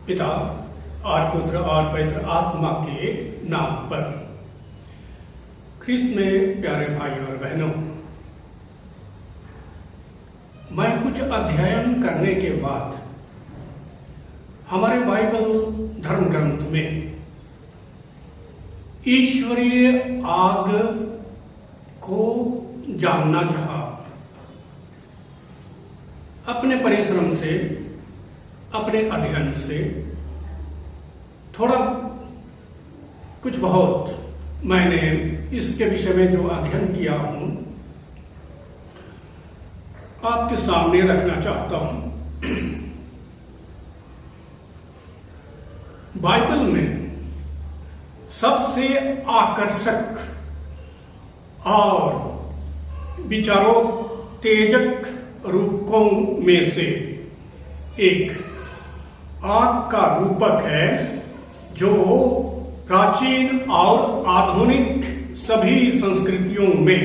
पिता और पुत्र और पवित्र आत्मा के नाम पर। ख्रिस्त में प्यारे भाई और बहनों, मैं कुछ अध्ययन करने के बाद हमारे बाइबल धर्म ग्रंथ में ईश्वरीय आग को जानना चाहा। अपने परिश्रम से, अपने अध्ययन से थोड़ा कुछ बहुत मैंने इसके विषय में जो अध्ययन किया हूं आपके सामने रखना चाहता हूं। बाइबल में सबसे आकर्षक और विचारोत्तेजक रूपों में से एक आग का रूपक है जो प्राचीन और आधुनिक सभी संस्कृतियों में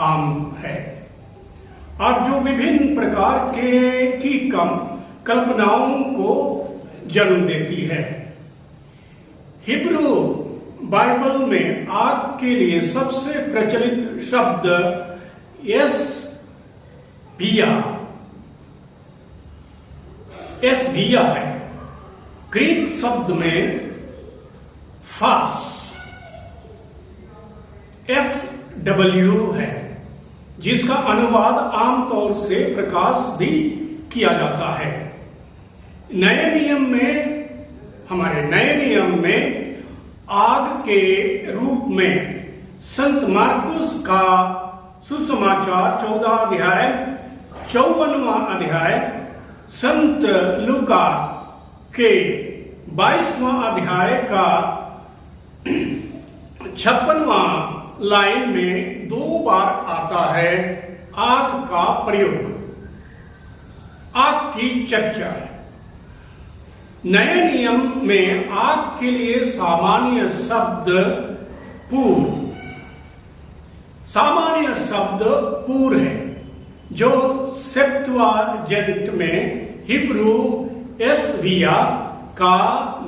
आम है और जो विभिन्न प्रकार की कल्पनाओं को जन्म देती है। हिब्रू बाइबल में आग के लिए सबसे प्रचलित शब्द एसबिया है। ग्रीक शब्द में फास FW है, जिसका अनुवाद आमतौर से प्रकाश भी किया जाता है। हमारे नए नियम में आग के रूप में संत मार्कुस का सुसमाचार 14 अध्याय 54वां अध्याय, संत लूका के 22वां अध्याय का 56वां लाइन में 2 बार आता है। आग का प्रयोग, आग की चर्चा। नए नियम में आग के लिए सामान्य शब्द पूर है, जो सेप्तुअजिंट में हिब्रू एसबिया का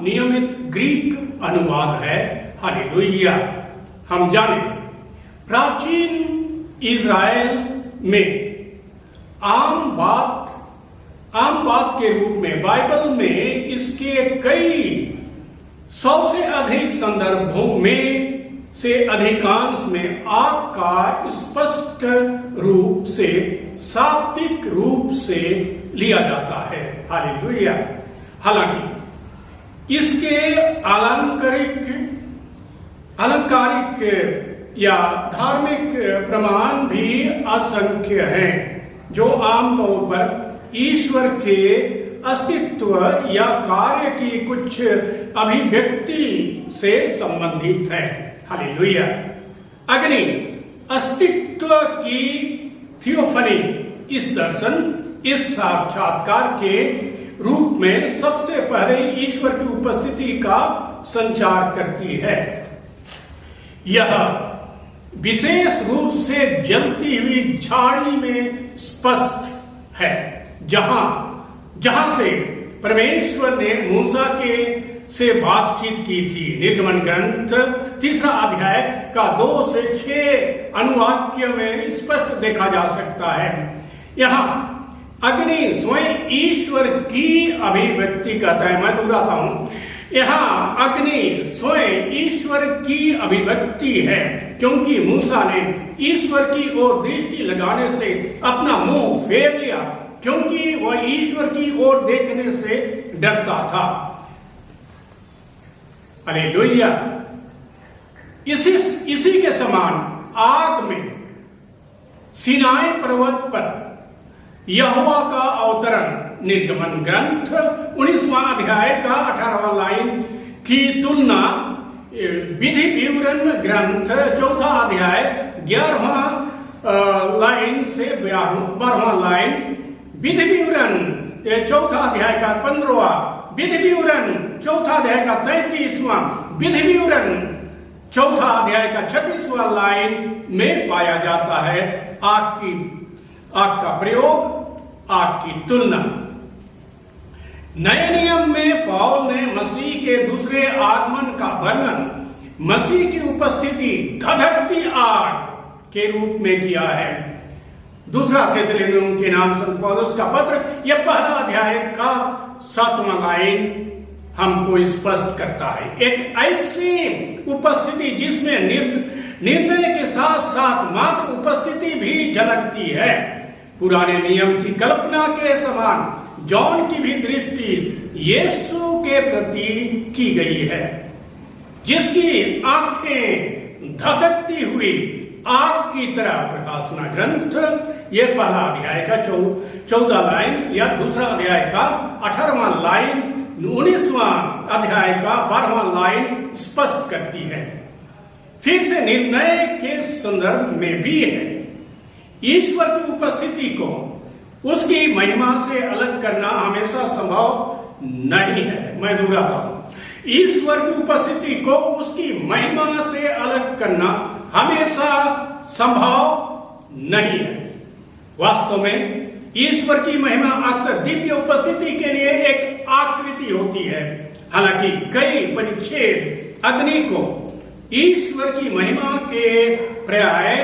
नियमित ग्रीक अनुवाद है। हालेलुया। हम जाने प्राचीन इज़राइल में आम बात के रूप में बाइबल में इसके कई 100 से अधिक संदर्भों में से अधिकांश में आग का स्पष्ट रूप से शाब्दिक रूप से लिया जाता है। हालेलुया। हालांकि इसके अलंकारिक या धार्मिक प्रमाण भी असंख्य हैं, जो आमतौर पर ईश्वर के अस्तित्व या कार्य की कुछ अभिव्यक्ति से संबंधित है। हालेलुया। अग्नि अस्तित्व की थियोफनी, इस दर्शन, इस साक्षात्कार के रूप में सबसे पहले ईश्वर की उपस्थिति का संचार करती है। यह विशेष रूप से जलती हुई झाड़ी में स्पष्ट है, जहां से परमेश्वर ने मूसा से बातचीत की थी। निर्गमन ग्रंथ 3 अध्याय का 2 से 6 अनुवाक्य में स्पष्ट देखा जा सकता है। यहाँ अग्नि स्वयं ईश्वर की अभिव्यक्ति कहता है। मैं दोहराता हूं, यहाँ अग्नि स्वयं ईश्वर की अभिव्यक्ति है, क्योंकि मूसा ने ईश्वर की ओर दृष्टि लगाने से अपना मुंह फेर लिया, क्योंकि वह ईश्वर की ओर देखने से डरता था। हालेलुया। इसी के समान आग में सिनाई पर्वत पर यहोवा का अवतरण निर्गमन ग्रंथ 19वां अध्याय का 18वां लाइन की तुलना विधि विवरण ग्रंथ 4 अध्याय 11वां लाइन से 12वां लाइन, विधि विवरण 4 अध्याय का 15वां, विधि विवरण 4 अध्याय का 33वां, विधि विवरण 4 अध्याय का 36वां लाइन में पाया जाता है। आग का प्रयोग, आग की तुलना। नए नियम में पौल ने मसीह के दूसरे आगमन का वर्णन मसीह की उपस्थिति धधकती आग के रूप में किया है। दूसरा थिस्सलुनीकियों के नाम संत पौलुस का पत्र यह पहला अध्याय का 7वां लाइन हमको स्पष्ट करता है। एक ऐसी उपस्थिति जिसमें निर्णय के साथ साथ मात्र उपस्थिति भी झलकती है। पुराने नियम की कल्पना के समान जॉन की भी दृष्टि यीशु के प्रति की गई है, जिसकी आंखें धधकती हुई आग की तरह। प्रकाशना ग्रंथ ये पहला अध्याय का 14 लाइन या दूसरा अध्याय का 18वां लाइन 19वां अध्याय का 12वां लाइन स्पष्ट करती है। फिर से निर्णय के संदर्भ में भी है। ईश्वर की उपस्थिति को उसकी महिमा से अलग करना हमेशा संभव नहीं है। मैं दोहराता हूं, ईश्वर की उपस्थिति को उसकी महिमा से अलग करना हमेशा संभव नहीं है। वास्तव में ईश्वर की महिमा अक्सर दिव्य उपस्थिति के लिए एक आकृति होती है। हालांकि कई परिच्छेद अग्नि को ईश्वर की महिमा के पर्याय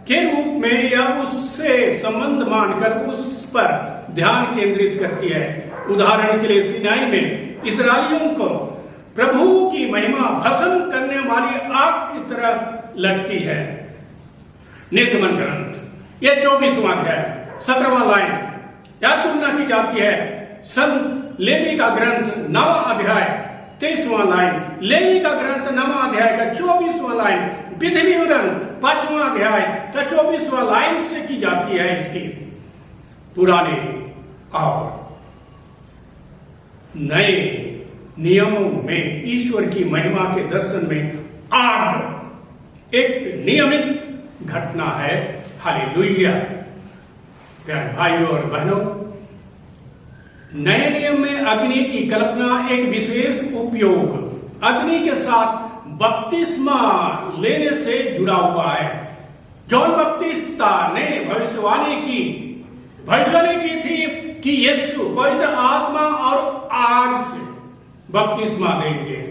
के रूप में या उससे संबंध मानकर उस पर ध्यान केंद्रित करती है। उदाहरण के लिए सिनाई में इस्राएलियों को प्रभु की महिमा भस्म करने वाली आग की तरह लगती है। निर्गमन ग्रंथ यह 24वां अध्याय 17वां लाइन या तुलना की जाती है संत लेवी का ग्रंथ 9वां अध्याय 23वां लाइन, लेवी का ग्रंथ 9वां अध्याय का 24वां लाइन, विधि विवरण 5वां अध्याय का 24वां लाइन से की जाती है। इसकी पुराने और नए नियमों में ईश्वर की महिमा के दर्शन में आग एक नियमित घटना है। हालेलुया। प्यारे भाइयों और बहनों, नए नियम में अग्नि की कल्पना एक विशेष उपयोग अग्नि के साथ बपतिस्मा लेने से जुड़ा हुआ है। जॉन बपतिस्ता ने भविष्यवाणी की थी कि यीशु पवित्र आत्मा और आग से बपतिस्मा देंगे।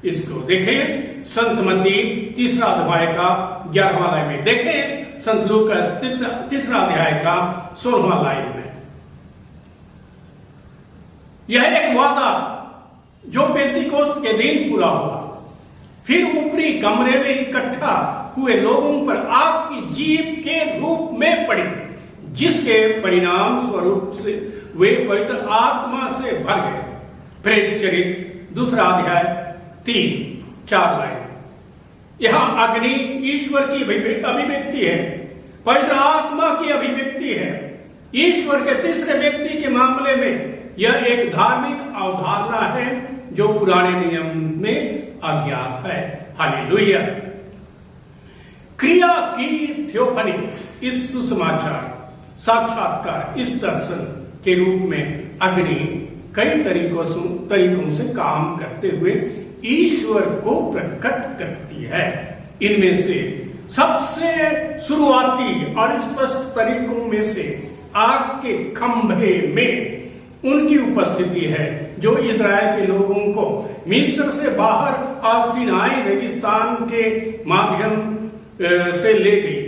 इसको देखें संत मत्ती 3 अध्याय का 11वां लाइन में, देखें संत लूकास 3 अध्याय का 16वां लाइन में। यह एक वादा जो पेंतीकोस्त के दिन पूरा हुआ। फिर ऊपरी कमरे में इकट्ठा हुए लोगों पर आग की जीभ के रूप में पड़ी, जिसके परिणाम स्वरूप से वे पवित्र आत्मा से भर गए। प्रेरित चरित्र 2 अध्याय 3-4 लाइन। यहां अग्नि ईश्वर की अभिव्यक्ति है, पवित्र आत्मा की अभिव्यक्ति है। ईश्वर के तीसरे व्यक्ति के मामले में यह एक धार्मिक अवधारणा है जो पुराने नियम में अज्ञात है। हालेलुया। क्रिया की थियोफनी, इस सुसमाचार साक्षात्कार, इस दर्शन के रूप में अग्नि कई तरीकों से काम करते हुए ईश्वर को प्रकट करती है। इनमें से सबसे शुरुआती और स्पष्ट तरीकों में से आग के खंभे में उनकी उपस्थिति है, जो इजराइल के लोगों को मिस्र से बाहर और सिनाई रेगिस्तान के माध्यम से ले गई।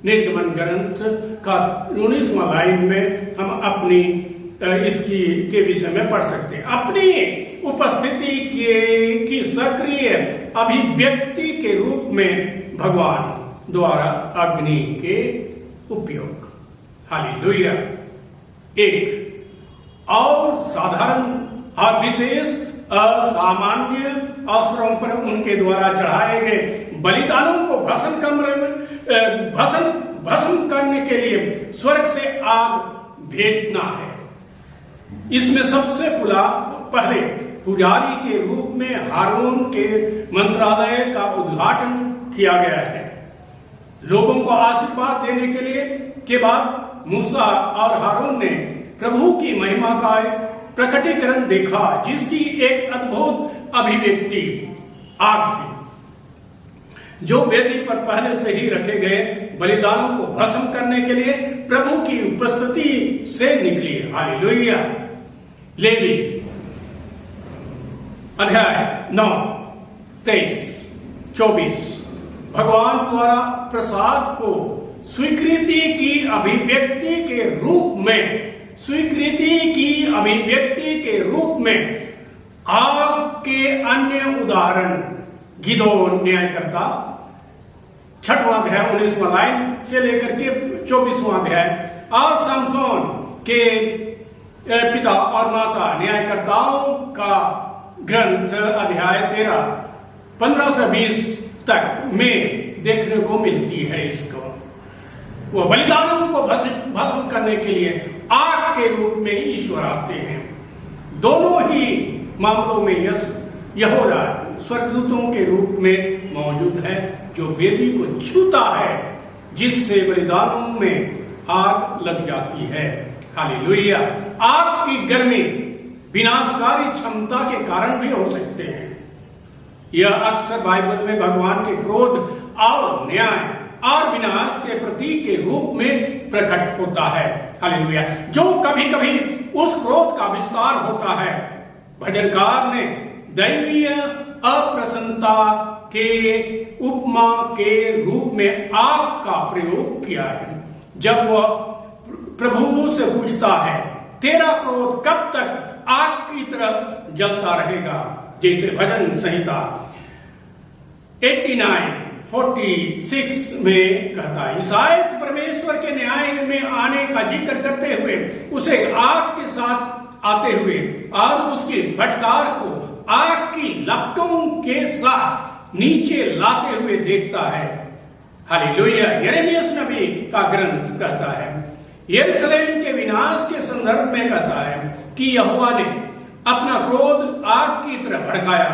निर्गमन ग्रंथ का 19वां लाइन में हम अपनी इसकी के विषय में पढ़ सकते हैं। अपनी उपस्थिति की सक्रिय अभिव्यक्ति के रूप में भगवान द्वारा अग्नि के उपयोग। हालेलुया। एक और साधारण और विशेष असामान्य अवसरों पर उनके द्वारा चढ़ाए गए बलिदानों को भस्म करने के लिए स्वर्ग से आग भेजना है। इसमें सबसे पहले पुजारी के रूप में हारून के मंत्रालय का उद्घाटन किया गया है। लोगों को आशीर्वाद देने के बाद मूसा और हारून ने प्रभु की महिमा का प्रकटीकरण देखा, जिसकी एक अद्भुत अभिव्यक्ति आग थी, जो वेदी पर पहले से ही रखे गए बलिदानों को भस्म करने के लिए प्रभु की उपस्थिति से निकली। हालेलुया। लेवी अध्याय 9, 23, 24 भगवान द्वारा प्रसाद को स्वीकृति की अभिव्यक्ति के रूप में आग के अन्य उदाहरण गिदोन न्यायकर्ता 6वां अध्याय 19वां लाइन से लेकर के 24वां अध्याय और समसोन के पिता और माता न्यायकर्ताओं का ग्रंथ अध्याय 13 15 से 20 तक में देखने को मिलती है। इसको वो बलिदानों को भस्म करने के लिए आग के रूप में ईश्वर आते हैं। दोनों ही मामलों में यहोवा स्वर्गदूतों के रूप में मौजूद है जो वेदी को छूता है, जिससे बलिदानों में आग लग जाती है। हालेलुया। आग की गर्मी विनाशकारी क्षमता के कारण भी हो सकते हैं। यह अक्सर बाइबल में भगवान के क्रोध और न्याय और विनाश के प्रतीक के रूप में प्रकट होता है। हालेलुया। जो कभी कभी उस क्रोध का विस्तार होता है। भजनकार ने दैवीय अप्रसन्नता के उपमा के रूप में आग का प्रयोग किया है। जब वह प्रभु से पूछता है, तेरा क्रोध कब तक आग की तरह जलता रहेगा, जैसे भजन संहिता 89:46 में कहता है। ईसाइयाह परमेश्वर के न्याय में आने का जिक्र करते हुए उसे आग के साथ आते हुए और उसकी फटकार को आग की लपटों के साथ नीचे लाते हुए देखता है। हालेलुया। यिर्मयाह नबी का ग्रंथ कहता है, यरूशलेम के विनाश के संदर्भ में कहता है कि यहोवा ने अपना क्रोध आग की तरह भड़काया।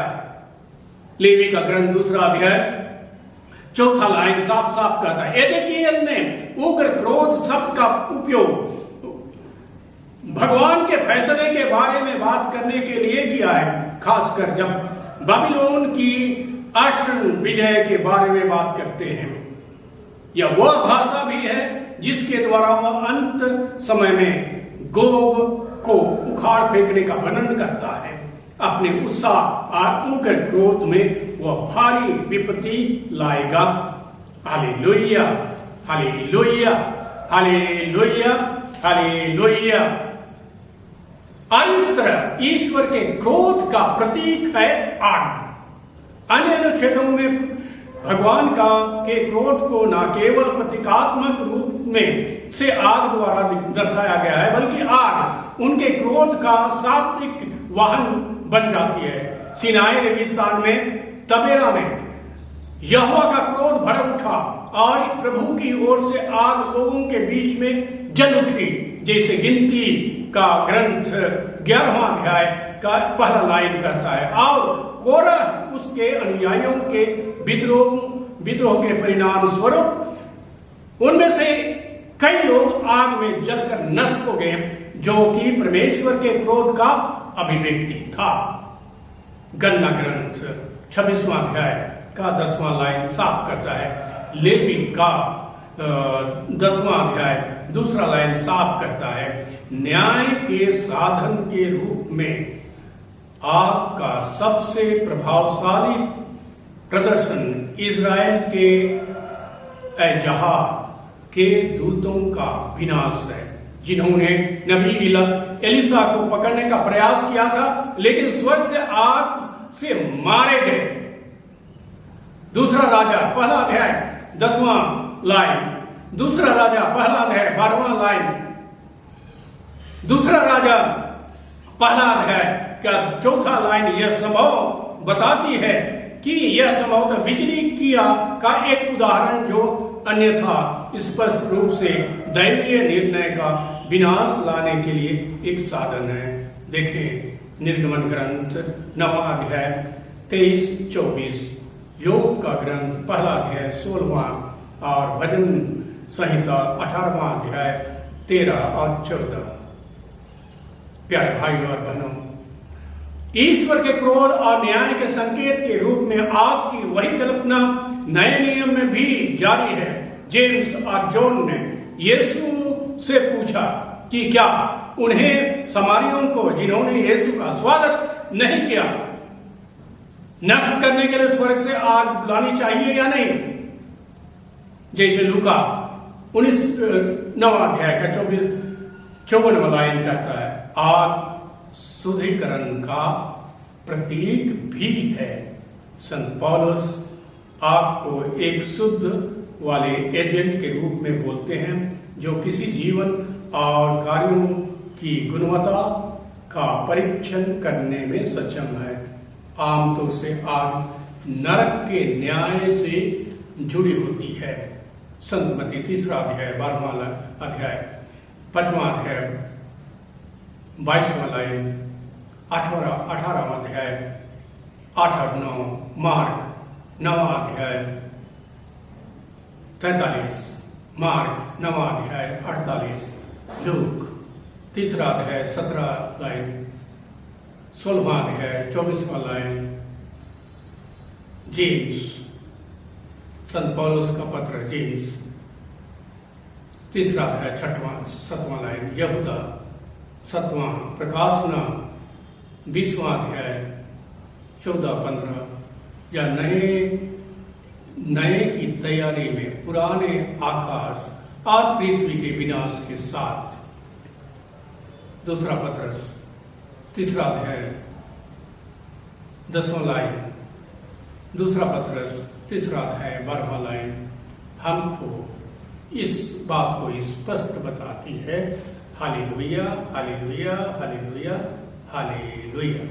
लेवी का ग्रंथ 2 अध्याय 4 लाइन साफ साफ कहता है। एजेकियल ने उग्र क्रोध शब्द का उपयोग भगवान के फैसले के बारे में बात करने के लिए किया है, खासकर जब बाबिलोन की आश्चर्य विजय के बारे में बात करते हैं। यह वह भाषा भी है जिसके द्वारा वह अंत समय में गोग को उखाड़ फेंकने का वर्णन करता है। अपने उत्साह और उग्र क्रोध में वह भारी विपत्ति लाएगा। Hallelujah, hallelujah, hallelujah, hallelujah. और इस तरह ईश्वर के क्रोध का प्रतीक है आग। अन्य अनुच्छेदों में भगवान के क्रोध को न केवल प्रतीकात्मक रूप में से आग द्वारा दर्शाया गया है, बल्कि आग उनके क्रोध का शाब्दिक वाहन बन जाती है। सिनाई रेगिस्तान में तबेरा में यहोवा का क्रोध भड़क उठा और प्रभु की ओर से आग लोगों के बीच में जल उठी, जैसे गिनती का ग्रंथ 11वां अध्याय का पहला लाइन कहता है। और कोरह उसके अनुयायियों के विद्रोह के परिणाम स्वरूप उनमें से कई लोग आग में जलकर नष्ट हो गए, जो कि परमेश्वर के क्रोध का अभिव्यक्ति था। गन्ना ग्रंथ 26वां अध्याय का 10वां लाइन साफ करता है। लेवी का 10वां अध्याय 2 लाइन साफ करता है, न्याय के साधन के रूप में आग का सबसे प्रभावशाली प्रदर्शन इज़राइल के एजहा के दूतों का विनाश है, जिन्होंने नबी एलिसा को पकड़ने का प्रयास किया था, लेकिन स्वर्ग से आग से मारे गए। 2 राजा पहला अध्याय 10वां लाइन, 2 राजा पहला अध्याय 12वां लाइन, 2 राजा पहला अध्याय का 4था लाइन यह संभव बताती है कि यह संभवतः बिजली का एक उदाहरण जो अन्यथा स्पष्ट रूप से दैवीय निर्णय का विनाश लाने के लिए एक साधन है। देखें निर्गमन ग्रंथ 9वां अध्याय 23-24, योग का ग्रंथ पहला अध्याय 16वां और भजन संहिता 18वां अध्याय 13 और 14। प्यारे भाइयों और बहनों, ईश्वर के क्रोध और न्याय के संकेत के रूप में आग की वही कल्पना नए नियम में भी जारी है। जेम्स और जॉन ने यीशु से पूछा कि क्या उन्हें समारियों को जिन्होंने यीशु का स्वागत नहीं किया, नष्ट करने के लिए स्वर्ग से आग बुलानी चाहिए या नहीं? जैसे लूका 9 अध्याय का 54वां लाइन कहता है, आग शुद्धिकरण का प्रतीक भी है। संत पौलुस आपको एक शुद्ध वाले एजेंट के रूप में बोलते हैं जो किसी जीवन और कार्यों की गुणवत्ता का परीक्षण करने में सक्षम है। आमतौर से आग नरक के न्याय से जुड़ी होती है। संत मत्ती 3 अध्याय 12वां अध्याय 5वां अध्याय 22वां लाइन 18वां अध्याय 8 और 9, मार्क 9वां अध्याय 43, मार्क 9वां अध्याय 48, लूक 3 अध्याय 17 लाइन, 16वां अध्याय 24वां लाइन, जेम्स, संत पौलुस का पत्र जेम्स 3 अध्याय 7वां लाइन, यहूदा 7वां, प्रकाशना 20वां अध्याय 14-15, या नए की तैयारी में पुराने आकाश और पृथ्वी के विनाश के साथ। दूसरा पत्रस 3 अध्याय 10वां लाइन, दूसरा पत्रस 3 अध्याय 12वां लाइन हमको इस बात को स्पष्ट बताती है। Hallelujah, hallelujah, hallelujah, hallelujah.